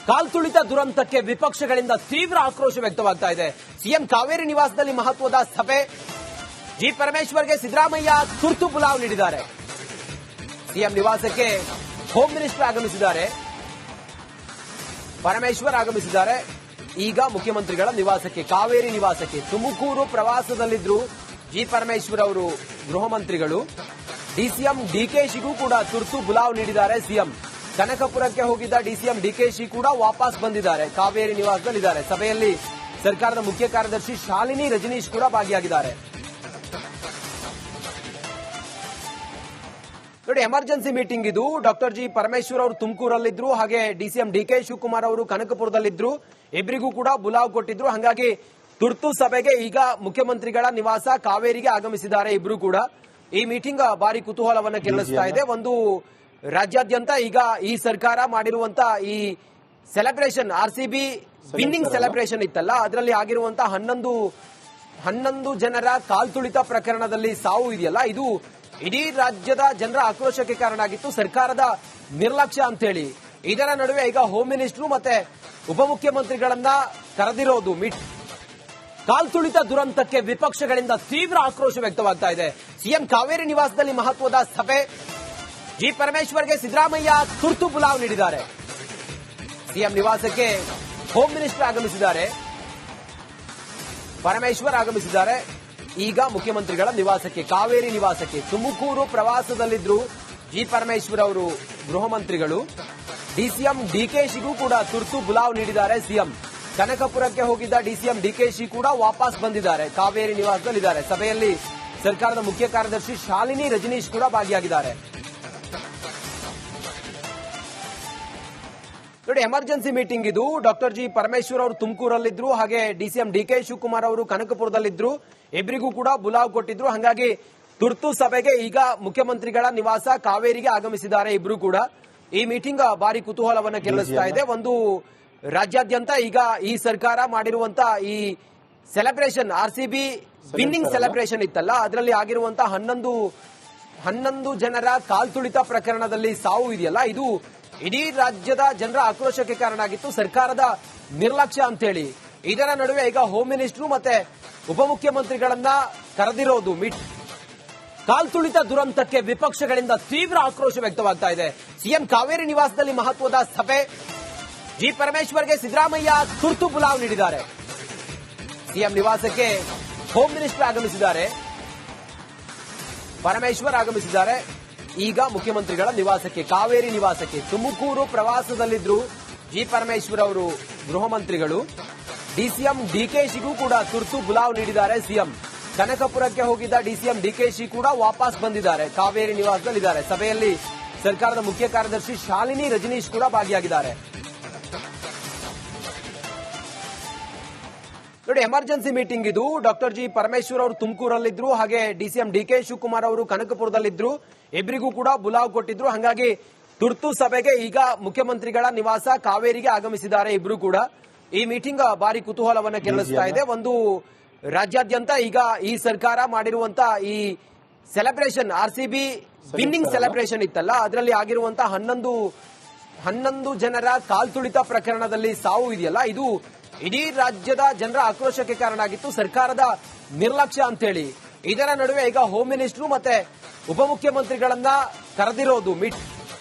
ಕಾಲ್ತುಳಿತ ದುರಂತಕ್ಕೆ ವಿಪಕ್ಷಗಳಿಂದ ತೀವ್ರ ಆಕ್ರೋಶ ವ್ಯಕ್ತವಾಗ್ತಾ ಇದೆ. ಸಿಎಂ ಕಾವೇರಿ ನಿವಾಸದಲ್ಲಿ ಮಹತ್ವದ ಸಭೆ. ಜಿ ಪರಮೇಶ್ವರ್ಗೆ ಸಿದ್ದರಾಮಯ್ಯ ತುರ್ತು ಬುಲಾವ್ ನೀಡಿದ್ದಾರೆ. ಸಿಎಂ ನಿವಾಸಕ್ಕೆ ಹೋಮ್ ಮಿನಿಸ್ಟರ್ ಆಗಮಿಸಿದ್ದಾರೆ. ಪರಮೇಶ್ವರ್ ಆಗಮಿಸಿದ್ದಾರೆ. ಈಗ ಮುಖ್ಯಮಂತ್ರಿಗಳ ನಿವಾಸಕ್ಕೆ, ಕಾವೇರಿ ನಿವಾಸಕ್ಕೆ ತುಮಕೂರು ಪ್ರವಾಸದಲ್ಲಿದ್ರು ಜಿ ಪರಮೇಶ್ವರ್ ಅವರು ಗೃಹ ಮಂತ್ರಿಗಳು. ಡಿಸಿಎಂ ಡಿಕೆಶಿಗೂ ಕೂಡ ತುರ್ತು ಬುಲಾವ್ ನೀಡಿದ್ದಾರೆ ಸಿಎಂ. ಕನಕಪುರಕ್ಕೆ ಹೋಗಿದ್ದ ಡಿಸಿಎಂ ಡಿಕೆಶಿ ಕೂಡ ವಾಪಸ್ ಬಂದಿದ್ದಾರೆ. ಕಾವೇರಿ ನಿವಾಸದಲ್ಲಿದ್ದಾರೆ. ಸಭೆಯಲ್ಲಿ ಸರ್ಕಾರದ ಮುಖ್ಯ ಕಾರ್ಯದರ್ಶಿ ಶಾಲಿನಿ ರಜನೀಶ್ ಕೂಡ ಭಾಗಿಯಾಗಿದ್ದಾರೆ. ನೋಡಿ, ಎಮರ್ಜೆನ್ಸಿ ಮೀಟಿಂಗ್ ಇದು. ಡಾಕ್ಟರ್ ಜಿ ಪರಮೇಶ್ವರ್ ಅವರು ತುಮಕೂರಲ್ಲಿದ್ರು, ಹಾಗೆ ಡಿಸಿಎಂ ಡಿಕೆ ಶಿವಕುಮಾರ್ ಅವರು ಕನಕಪುರದಲ್ಲಿದ್ರು. ಇಬ್ಬರಿಗೂ ಕೂಡ ಬುಲಾವ್ ಕೊಟ್ಟಿದ್ರು. ಹಾಗಾಗಿ ತುರ್ತು ಸಭೆಗೆ ಈಗ ಮುಖ್ಯಮಂತ್ರಿಗಳ ನಿವಾಸ ಕಾವೇರಿಗೆ ಆಗಮಿಸಿದ್ದಾರೆ ಇಬ್ರು ಕೂಡ. ಈ ಮೀಟಿಂಗ್ ಭಾರಿ ಕುತೂಹಲವನ್ನು ಕೆರಳಿಸ್ತಾ ಇದೆ. ಒಂದು ರಾಜ್ಯಾದ್ಯಂತ ಈಗ ಈ ಸರ್ಕಾರ ಮಾಡಿರುವಂತ ಈ ಸೆಲೆಬ್ರೇಷನ್, ಆರ್ಸಿಬಿ ವಿನ್ನಿಂಗ್ ಸೆಲೆಬ್ರೇಷನ್ ಇತ್ತಲ್ಲ, ಅದರಲ್ಲಿ ಆಗಿರುವಂತಹ 11 ಜನರ ಕಾಲ್ತುಳಿತ ಪ್ರಕರಣದಲ್ಲಿ ಸಾವು ಇದೆಯಲ್ಲ, ಇದು ಇಡೀ ರಾಜ್ಯದ ಜನರ ಆಕ್ರೋಶಕ್ಕೆ ಕಾರಣ ಆಗಿತ್ತು. ಸರ್ಕಾರದ ನಿರ್ಲಕ್ಷ್ಯ ಅಂತ ಹೇಳಿ. ಇದರ ನಡುವೆ ಈಗ ಹೋಮ್ ಮಿನಿಸ್ಟರ್ ಮತ್ತೆ ಉಪಮುಖ್ಯಮಂತ್ರಿಗಳನ್ನ ಕರೆದಿರೋದು. ಕಾಲ್ತುಳಿತ ದುರಂತಕ್ಕೆ ವಿಪಕ್ಷಗಳಿಂದ ತೀವ್ರ ಆಕ್ರೋಶ ವ್ಯಕ್ತವಾಗ್ತಾ ಇದೆ. ಸಿಎಂ ಕಾವೇರಿ ನಿವಾಸದಲ್ಲಿ ಮಹತ್ವದ ಸಭೆ. ಜಿ ಪರಮೇಶ್ವರ್ಗೆ ಸಿದ್ದರಾಮಯ್ಯ ತುರ್ತು ಬುಲಾವ್ ನೀಡಿದ್ದಾರೆ. ಸಿಎಂ ನಿವಾಸಕ್ಕೆ ಹೋಮ್ ಮಿನಿಸ್ಟರ್ ಆಗಮಿಸಿದ್ದಾರೆ. ಪರಮೇಶ್ವರ್ ಆಗಮಿಸಿದ್ದಾರೆ. ಈಗ ಮುಖ್ಯಮಂತ್ರಿಗಳ ನಿವಾಸಕ್ಕೆ, ಕಾವೇರಿ ನಿವಾಸಕ್ಕೆ ತುಮಕೂರು ಪ್ರವಾಸದಲ್ಲಿದ್ರು ಜಿ ಪರಮೇಶ್ವರ್ ಅವರು ಗೃಹ ಮಂತ್ರಿಗಳು. ಡಿಸಿಎಂ ಡಿಕೆಶಿಗೂ ಕೂಡ ತುರ್ತು ಬುಲಾವ್ ನೀಡಿದ್ದಾರೆ ಸಿಎಂ. ಕನಕಪುರಕ್ಕೆ ಹೋಗಿದ್ದ ಡಿಸಿಎಂ ಡಿಕೆಶಿ ಕೂಡ ವಾಪಸ್ ಬಂದಿದ್ದಾರೆ. ಕಾವೇರಿ ನಿವಾಸದಲ್ಲಿದ್ದಾರೆ. ಸಭೆಯಲ್ಲಿ ಸರ್ಕಾರದ ಮುಖ್ಯ ಕಾರ್ಯದರ್ಶಿ ಶಾಲಿನಿ ರಜನೀಶ್ ಕೂಡ ಭಾಗಿಯಾಗಿದ್ದಾರೆ. ನೋಡಿ, ಎಮರ್ಜೆನ್ಸಿ ಮೀಟಿಂಗ್ ಇದು. ಡಾಕ್ಟರ್ ಜಿ ಪರಮೇಶ್ವರ್ ಅವರು ತುಮಕೂರಲ್ಲಿದ್ರು, ಹಾಗೆ ಡಿಸಿಎಂ ಡಿಕೆ ಶಿವಕುಮಾರ್ ಅವರು ಕನಕಪುರದಲ್ಲಿದ್ರು. ಇಬ್ಬರಿಗೂ ಕೂಡ ಬುಲಾವ್ ಕೊಟ್ಟಿದ್ರು. ಹಾಗಾಗಿ ತುರ್ತು ಸಭೆಗೆ ಈಗ ಮುಖ್ಯಮಂತ್ರಿಗಳ ನಿವಾಸ ಕಾವೇರಿಗೆ ಆಗಮಿಸಿದ್ದಾರೆ ಇಬ್ರು ಕೂಡ. ಈ ಮೀಟಿಂಗ್ ಭಾರಿ ಕುತೂಹಲವನ್ನು ಕೆರಳಿಸ್ತಾ ಇದೆ. ಒಂದು ರಾಜ್ಯಾದ್ಯಂತ ಈಗ ಈ ಸರ್ಕಾರ ಮಾಡಿರುವಂತ ಈ ಸೆಲೆಬ್ರೇಷನ್, ಆರ್ಸಿಬಿ ವಿನ್ನಿಂಗ್ ಸೆಲೆಬ್ರೇಷನ್ ಇತ್ತಲ್ಲ, ಅದರಲ್ಲಿ ಆಗಿರುವಂತಹ 11 ಜನರ ಕಾಲ್ತುಳಿತ ಪ್ರಕರಣದಲ್ಲಿ ಸಾವು ಇದೆಯಲ್ಲ, ಇದು ಇಡೀ ರಾಜ್ಯದ ಜನರ ಆಕ್ರೋಶಕ್ಕೆ ಕಾರಣ ಆಗಿತ್ತು. ಸರ್ಕಾರದ ನಿರ್ಲಕ್ಷ್ಯ ಅಂತ ಹೇಳಿ. ಇದರ ನಡುವೆ ಈಗ ಹೋಮ್ ಮಿನಿಸ್ಟರ್ ಮತ್ತೆ ಉಪಮುಖ್ಯಮಂತ್ರಿಗಳನ್ನ ಕರೆದಿರೋದು. ಕಾಲ್ತುಳಿತ ದುರಂತಕ್ಕೆ ವಿಪಕ್ಷಗಳಿಂದ ತೀವ್ರ ಆಕ್ರೋಶ ವ್ಯಕ್ತವಾಗ್ತಾ ಇದೆ. ಸಿಎಂ ಕಾವೇರಿ ನಿವಾಸದಲ್ಲಿ ಮಹತ್ವದ ಸಭೆ. ಜಿ ಪರಮೇಶ್ವರ್ಗೆ ಸಿದ್ದರಾಮಯ್ಯ ತುರ್ತು ಬುಲಾವ್ ನೀಡಿದ್ದಾರೆ. ಸಿಎಂ ನಿವಾಸಕ್ಕೆ ಹೋಮ್ ಮಿನಿಸ್ಟರ್ ಆಗಮಿಸಿದ್ದಾರೆ. ಪರಮೇಶ್ವರ್ ಆಗಮಿಸಿದ್ದಾರೆ. ಈಗ ಮುಖ್ಯಮಂತ್ರಿಗಳ ನಿವಾಸಕ್ಕೆ, ಕಾವೇರಿ ನಿವಾಸಕ್ಕೆ ತುಮಕೂರು ಪ್ರವಾಸದಲ್ಲಿದ್ರು ಜಿ ಪರಮೇಶ್ವರ್ ಅವರು ಗೃಹ ಮಂತ್ರಿಗಳು. ಡಿಸಿಎಂ ಡಿಕೆಶಿಗೂ ಕೂಡ ತುರ್ತು ಬುಲಾವ್ ನೀಡಿದ್ದಾರೆ ಸಿಎಂ. ಕನಕಪುರಕ್ಕೆ ಹೋಗಿದ್ದ ಡಿಸಿಎಂ ಡಿಕೆಶಿ ಕೂಡ ವಾಪಸ್ ಬಂದಿದ್ದಾರೆ. ಕಾವೇರಿ ನಿವಾಸದಲ್ಲಿದ್ದಾರೆ. ಸಭೆಯಲ್ಲಿ ಸರ್ಕಾರದ ಮುಖ್ಯ ಕಾರ್ಯದರ್ಶಿ ಶಾಲಿನಿ ರಜನೀಶ್ ಕೂಡ ಭಾಗಿಯಾಗಿದ್ದಾರೆ. ನೋಡಿ, ಎಮರ್ಜೆನ್ಸಿ ಮೀಟಿಂಗ್ ಇದು. ಡಾಕ್ಟರ್ ಜಿ ಪರಮೇಶ್ವರ್ ಅವರು ತುಮಕೂರಲ್ಲಿದ್ರು, ಹಾಗೆ ಡಿಸಿಎಂ ಡಿಕೆ ಶಿವಕುಮಾರ್ ಅವರು ಕನಕಪುರದಲ್ಲಿದ್ರು. ಇಬ್ಬರಿಗೂ ಕೂಡ ಬುಲಾವ್ ಕೊಟ್ಟಿದ್ರು. ಹಾಗಾಗಿ ತುರ್ತು ಸಭೆಗೆ ಈಗ ಮುಖ್ಯಮಂತ್ರಿಗಳ ನಿವಾಸ ಕಾವೇರಿಗೆ ಆಗಮಿಸಿದ್ದಾರೆ ಇಬ್ರು ಕೂಡ. ಈ ಮೀಟಿಂಗ್ ಭಾರಿ ಕುತೂಹಲವನ್ನು ಕೆರಳಿಸ್ತಾ ಇದೆ. ಒಂದು ರಾಜ್ಯಾದ್ಯಂತ ಈಗ ಈ ಸರ್ಕಾರ ಮಾಡಿರುವಂತ ಈ ಸೆಲೆಬ್ರೇಷನ್, ಆರ್ಸಿಬಿ ವಿನ್ನಿಂಗ್ ಸೆಲೆಬ್ರೇಷನ್ ಇತ್ತಲ್ಲ, ಅದರಲ್ಲಿ ಆಗಿರುವಂತಹ 11 ಜನರ ಕಾಲ್ತುಳಿತ ಪ್ರಕರಣದಲ್ಲಿ ಸಾವು ಇದೆಯಲ್ಲ, ಇದು ಇಡೀ ರಾಜ್ಯದ ಜನರ ಆಕ್ರೋಶಕ್ಕೆ ಕಾರಣ ಆಗಿತ್ತು. ಸರ್ಕಾರದ ನಿರ್ಲಕ್ಷ್ಯ ಅಂತ ಹೇಳಿ. ಇದರ ನಡುವೆ ಈಗ ಹೋಮ್ ಮಿನಿಸ್ಟರ್ ಮತ್ತೆ ಉಪಮುಖ್ಯಮಂತ್ರಿಗಳನ್ನ ಕರೆದಿರೋದು.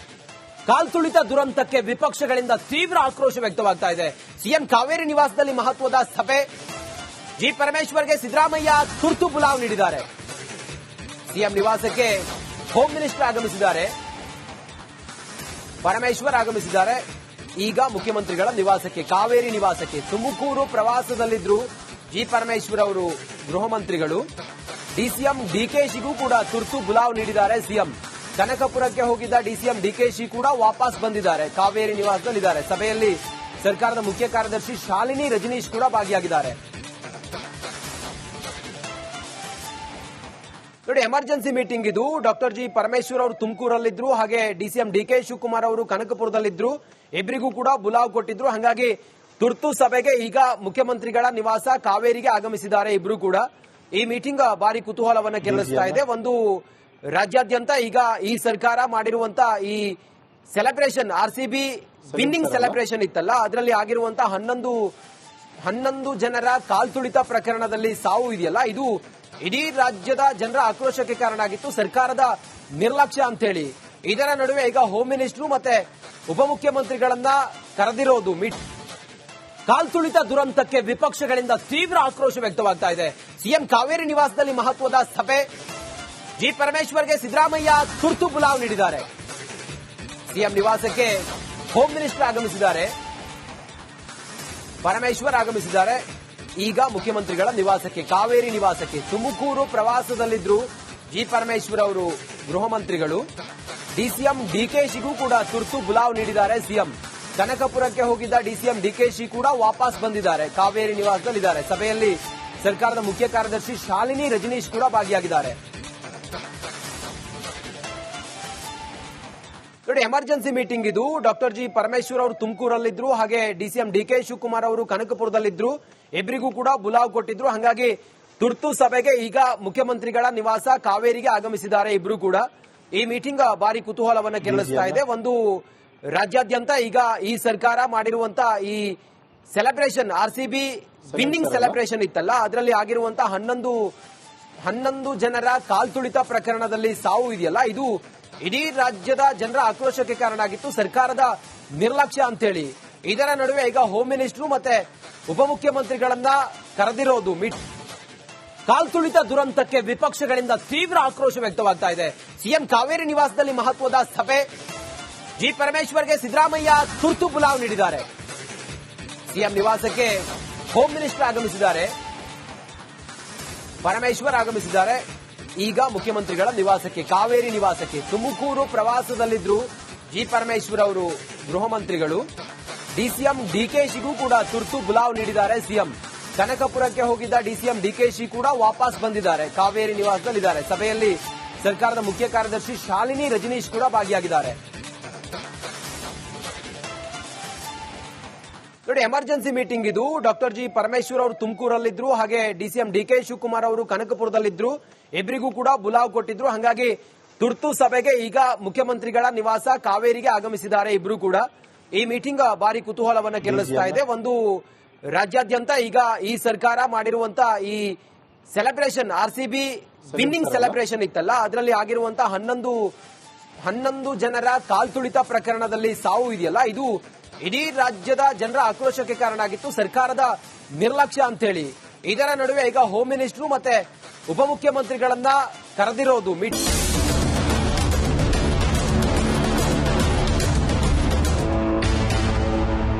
ಕಾಲ್ತುಳಿತ ದುರಂತಕ್ಕೆ ವಿಪಕ್ಷಗಳಿಂದ ತೀವ್ರ ಆಕ್ರೋಶ ವ್ಯಕ್ತವಾಗ್ತಾ ಇದೆ. ಸಿಎಂ ಕಾವೇರಿ ನಿವಾಸದಲ್ಲಿ ಮಹತ್ವದ ಸಭೆ. ಜಿ ಪರಮೇಶ್ವರ್ಗೆ ಸಿದ್ದರಾಮಯ್ಯ ತುರ್ತು ಬುಲಾವ್ ನೀಡಿದ್ದಾರೆ. ಸಿಎಂ ನಿವಾಸಕ್ಕೆ ಹೋಮ್ ಮಿನಿಸ್ಟರ್ ಆಗಮಿಸಿದ್ದಾರೆ. ಪರಮೇಶ್ವರ್ ಆಗಮಿಸಿದ್ದಾರೆ. ಈಗ ಮುಖ್ಯಮಂತ್ರಿಗಳ ನಿವಾಸಕ್ಕೆ, ಕಾವೇರಿ ನಿವಾಸಕ್ಕೆ ತುಮಕೂರು ಪ್ರವಾಸದಲ್ಲಿದ್ರು ಜಿ ಪರಮೇಶ್ವರ್ ಅವರು ಗೃಹ ಮಂತ್ರಿಗಳು. ಡಿಸಿಎಂ ಡಿಕೆಶಿಗೂ ಕೂಡ ತುರ್ತು ಬುಲಾವ್ ನೀಡಿದ್ದಾರೆ ಸಿಎಂ. ಕನಕಪುರಕ್ಕೆ ಹೋಗಿದ್ದ ಡಿಸಿಎಂ ಡಿಕೆಶಿ ಕೂಡ ವಾಪಸ್ ಬಂದಿದ್ದಾರೆ. ಕಾವೇರಿ ನಿವಾಸದಲ್ಲಿದ್ದಾರೆ. ಸಭೆಯಲ್ಲಿ ಸರ್ಕಾರದ ಮುಖ್ಯ ಕಾರ್ಯದರ್ಶಿ ಶಾಲಿನಿ ರಜನೀಶ್ ಕೂಡ ಭಾಗಿಯಾಗಿದ್ದಾರೆ. ನೋಡಿ, ಎಮರ್ಜೆನ್ಸಿ ಮೀಟಿಂಗ್ ಇದು. ಡಾಕ್ಟರ್ ಜಿ ಪರಮೇಶ್ವರ್ ಅವರು ತುಮಕೂರಲ್ಲಿದ್ರು, ಹಾಗೆ ಡಿಸಿಎಂ ಡಿಕೆ ಶಿವಕುಮಾರ್ ಅವರು ಕನಕಪುರದಲ್ಲಿದ್ರು. ಇಬ್ಬರಿಗೂ ಕೂಡ ಬುಲಾವ್ ಕೊಟ್ಟಿದ್ರು. ಹಾಗಾಗಿ ತುರ್ತು ಸಭೆಗೆ ಈಗ ಮುಖ್ಯಮಂತ್ರಿಗಳ ನಿವಾಸ ಕಾವೇರಿಗೆ ಆಗಮಿಸಿದ್ದಾರೆ ಇಬ್ರು ಕೂಡ. ಈ ಮೀಟಿಂಗ್ ಭಾರಿ ಕುತೂಹಲವನ್ನು ಕೆರಳಿಸ್ತಾ ಇದೆ. ಒಂದು ರಾಜ್ಯಾದ್ಯಂತ ಈಗ ಈ ಸರ್ಕಾರ ಮಾಡಿರುವಂತ ಈ ಸೆಲೆಬ್ರೇಷನ್ RCB ವಿನ್ನಿಂಗ್ ಸೆಲೆಬ್ರೇಷನ್ ಇತ್ತಲ್ಲ, ಅದರಲ್ಲಿ ಆಗಿರುವಂತಹ 11 ಜನರ ಕಾಲ್ತುಳಿತ ಪ್ರಕರಣದಲ್ಲಿ ಸಾವು ಇದೆಯಲ್ಲ, ಇದು ಇಡೀ ರಾಜ್ಯದ ಜನರ ಆಕ್ರೋಶಕ್ಕೆ ಕಾರಣ ಆಗಿತ್ತು, ಸರ್ಕಾರದ ನಿರ್ಲಕ್ಷ್ಯ ಅಂತ ಹೇಳಿ. ಇದರ ನಡುವೆ ಈಗ ಹೋಮ್ ಮಿನಿಸ್ಟರ್ ಮತ್ತೆ ಉಪಮುಖ್ಯಮಂತ್ರಿಗಳನ್ನ ಕರೆದಿರೋದು ಕಾಲ್ತುಳಿತ ದುರಂತಕ್ಕೆ ವಿಪಕ್ಷಗಳಿಂದ ತೀವ್ರ ಆಕ್ರೋಶ ವ್ಯಕ್ತವಾಗ್ತಾ ಇದೆ. ಸಿಎಂ ಕಾವೇರಿ ನಿವಾಸದಲ್ಲಿ ಮಹತ್ವದ ಸಭೆ. ಜಿ ಪರಮೇಶ್ವರ್ಗೆ ಸಿದ್ದರಾಮಯ್ಯ ತುರ್ತು ಬುಲಾವ್ ನೀಡಿದ್ದಾರೆ. ಸಿಎಂ ನಿವಾಸಕ್ಕೆ ಹೋಮ್ ಮಿನಿಸ್ಟರ್ ಆಗಮಿಸಿದ್ದಾರೆ, ಪರಮೇಶ್ವರ್ ಆಗಮಿಸಿದ್ದಾರೆ. ಈಗ ಮುಖ್ಯಮಂತ್ರಿಗಳ ನಿವಾಸಕ್ಕೆ, ಕಾವೇರಿ ನಿವಾಸಕ್ಕೆ. ತುಮಕೂರು ಪ್ರವಾಸದಲ್ಲಿದ್ರು ಜಿ ಪರಮೇಶ್ವರ್ ಅವರು, ಗೃಹ ಮಂತ್ರಿಗಳು. ಡಿಸಿಎಂ ಡಿಕೆಶಿಗೂ ಕೂಡ ತುರ್ತು ಬುಲಾವ್ ನೀಡಿದ್ದಾರೆ ಸಿಎಂ. ಕನಕಪುರಕ್ಕೆ ಹೋಗಿದ್ದ ಡಿಸಿಎಂ ಡಿಕೆಶಿ ಕೂಡ ವಾಪಸ್ ಬಂದಿದ್ದಾರೆ, ಕಾವೇರಿ ನಿವಾಸದಲ್ಲಿದ್ದಾರೆ. ಸಭೆಯಲ್ಲಿ ಸರ್ಕಾರದ ಮುಖ್ಯ ಕಾರ್ಯದರ್ಶಿ ಶಾಲಿನಿ ರಜನೀಶ್ ಕೂಡ ಭಾಗಿಯಾಗಿದ್ದಾರೆ. ನೋಡಿ, ಎಮರ್ಜೆನ್ಸಿ ಮೀಟಿಂಗ್ ಇದು. ಡಾಕ್ಟರ್ ಜಿ ಪರಮೇಶ್ವರ್ ಅವರು ತುಮಕೂರಲ್ಲಿದ್ರು, ಹಾಗೆ ಡಿಸಿಎಂ ಡಿಕೆ ಶಿವಕುಮಾರ್ ಅವರು ಕನಕಪುರದಲ್ಲಿದ್ರು. ಇಬ್ಬರಿಗೂ ಕೂಡ ಬುಲಾವ್ ಕೊಟ್ಟಿದ್ರು. ಹಾಗಾಗಿ ತುರ್ತು ಸಭೆಗೆ ಈಗ ಮುಖ್ಯಮಂತ್ರಿಗಳ ನಿವಾಸ ಕಾವೇರಿಗೆ ಆಗಮಿಸಿದ್ದಾರೆ ಇಬ್ರು ಕೂಡ. ಈ ಮೀಟಿಂಗ್ ಭಾರಿ ಕುತೂಹಲವನ್ನ ಕೆರಳಿಸ್ತಾ ಇದೆ. ಒಂದು ರಾಜ್ಯಾದ್ಯಂತ ಈಗ ಈ ಸರ್ಕಾರ ಮಾಡಿರುವಂತ ಈ ಸೆಲೆಬ್ರೇಷನ್, RCB ವಿನ್ನಿಂಗ್ ಸೆಲೆಬ್ರೇಷನ್ ಇತ್ತಲ್ಲ, ಅದರಲ್ಲಿ ಆಗಿರುವಂತಹ 11 ಜನರ ಕಾಲ್ತುಳಿತ ಪ್ರಕರಣದಲ್ಲಿ ಸಾವು ಇದೆಯಲ್ಲ, ಇದು ಇಡೀ ರಾಜ್ಯದ ಜನರ ಆಕ್ರೋಶಕ್ಕೆ ಕಾರಣ ಆಗಿತ್ತು, ಸರ್ಕಾರದ ನಿರ್ಲಕ್ಷ್ಯ ಅಂತ ಹೇಳಿ. ಇದರ ನಡುವೆ ಈಗ ಹೋಮ್ ಮಿನಿಸ್ಟರ್ ಮತ್ತೆ ಉಪಮುಖ್ಯಮಂತ್ರಿಗಳನ್ನ ಕರೆದಿರೋದು ಕಾಲ್ತುಳಿತ ದುರಂತಕ್ಕೆ ವಿಪಕ್ಷಗಳಿಂದ ತೀವ್ರ ಆಕ್ರೋಶ ವ್ಯಕ್ತವಾಗ್ತಾ ಇದೆ. ಸಿಎಂ ಕಾವೇರಿ ನಿವಾಸದಲ್ಲಿ ಮಹತ್ವದ ಸಭೆ. ಜಿ ಪರಮೇಶ್ವರ್ಗೆ ಸಿದ್ದರಾಮಯ್ಯ ತುರ್ತು ಬುಲಾವ್ ನೀಡಿದ್ದಾರೆ. ಸಿಎಂ ನಿವಾಸಕ್ಕೆ ಹೋಮ್ ಮಿನಿಸ್ಟರ್ ಆಗಮಿಸಿದ್ದಾರೆ, ಪರಮೇಶ್ವರ್ ಆಗಮಿಸಿದ್ದಾರೆ. ಈಗ ಮುಖ್ಯಮಂತ್ರಿಗಳ ನಿವಾಸಕ್ಕೆ, ಕಾವೇರಿ ನಿವಾಸಕ್ಕೆ. ತುಮಕೂರು ಪ್ರವಾಸದಲ್ಲಿದ್ರು ಜಿ ಪರಮೇಶ್ವರ್ ಅವರು, ಗೃಹ ಮಂತ್ರಿಗಳು. ಡಿಸಿಎಂ ಡಿಕೆಶಿಗೂ ಕೂಡ ತುರ್ತು ಬುಲಾವ್ ನೀಡಿದ್ದಾರೆ ಸಿಎಂ. ಕನಕಪುರಕ್ಕೆ ಹೋಗಿದ್ದ ಡಿಸಿಎಂ ಡಿಕೆಶಿ ಕೂಡ ವಾಪಸ್ ಬಂದಿದ್ದಾರೆ, ಕಾವೇರಿ ನಿವಾಸದಲ್ಲಿದ್ದಾರೆ. ಸಭೆಯಲ್ಲಿ ಸರ್ಕಾರದ ಮುಖ್ಯ ಕಾರ್ಯದರ್ಶಿ ಶಾಲಿನಿ ರಜನೀಶ್ ಕೂಡ ಭಾಗಿಯಾಗಿದ್ದಾರೆ. ನೋಡಿ, ಎಮರ್ಜೆನ್ಸಿ ಮೀಟಿಂಗ್ ಇದು. ಡಾಕ್ಟರ್ ಜಿ ಪರಮೇಶ್ವರ್ ಅವರು ತುಮಕೂರಲ್ಲಿದ್ರು, ಹಾಗೆ ಡಿಸಿಎಂ ಡಿಕೆ ಶಿವಕುಮಾರ್ ಅವರು ಕನಕಪುರದಲ್ಲಿದ್ರು. ಇಬ್ಬರಿಗೂ ಕೂಡ ಬುಲಾವ್ ಕೊಟ್ಟಿದ್ರು. ಹಾಗಾಗಿ ತುರ್ತು ಸಭೆಗೆ ಈಗ ಮುಖ್ಯಮಂತ್ರಿಗಳ ನಿವಾಸ ಕಾವೇರಿಗೆ ಆಗಮಿಸಿದ್ದಾರೆ ಇಬ್ರು ಕೂಡ. ಈ ಮೀಟಿಂಗ್ ಭಾರಿ ಕುತೂಹಲವನ್ನ ಕೆರಳಿಸ್ತಾ ಇದೆ. ಒಂದು ರಾಜ್ಯಾದ್ಯಂತ ಈಗ ಈ ಸರ್ಕಾರ ಮಾಡಿರುವಂತ ಈ ಸೆಲೆಬ್ರೇಷನ್, RCB ವಿನ್ನಿಂಗ್ ಸೆಲೆಬ್ರೇಷನ್ ಇತ್ತಲ್ಲ, ಅದರಲ್ಲಿ ಆಗಿರುವಂತಹ 11 ಜನರ ಕಾಲ್ತುಳಿತ ಪ್ರಕರಣದಲ್ಲಿ ಸಾವು ಇದೆಯಲ್ಲ, ಇದು ಇಡೀ ರಾಜ್ಯದ ಜನರ ಆಕ್ರೋಶಕ್ಕೆ ಕಾರಣ ಆಗಿತ್ತು, ಸರ್ಕಾರದ ನಿರ್ಲಕ್ಷ್ಯ ಅಂತ ಹೇಳಿ. ಇದರ ನಡುವೆ ಈಗ ಹೋಮ್ ಮಿನಿಸ್ಟರ್ ಮತ್ತೆ ಉಪಮುಖ್ಯಮಂತ್ರಿಗಳನ್ನ ಕರೆದಿರೋದು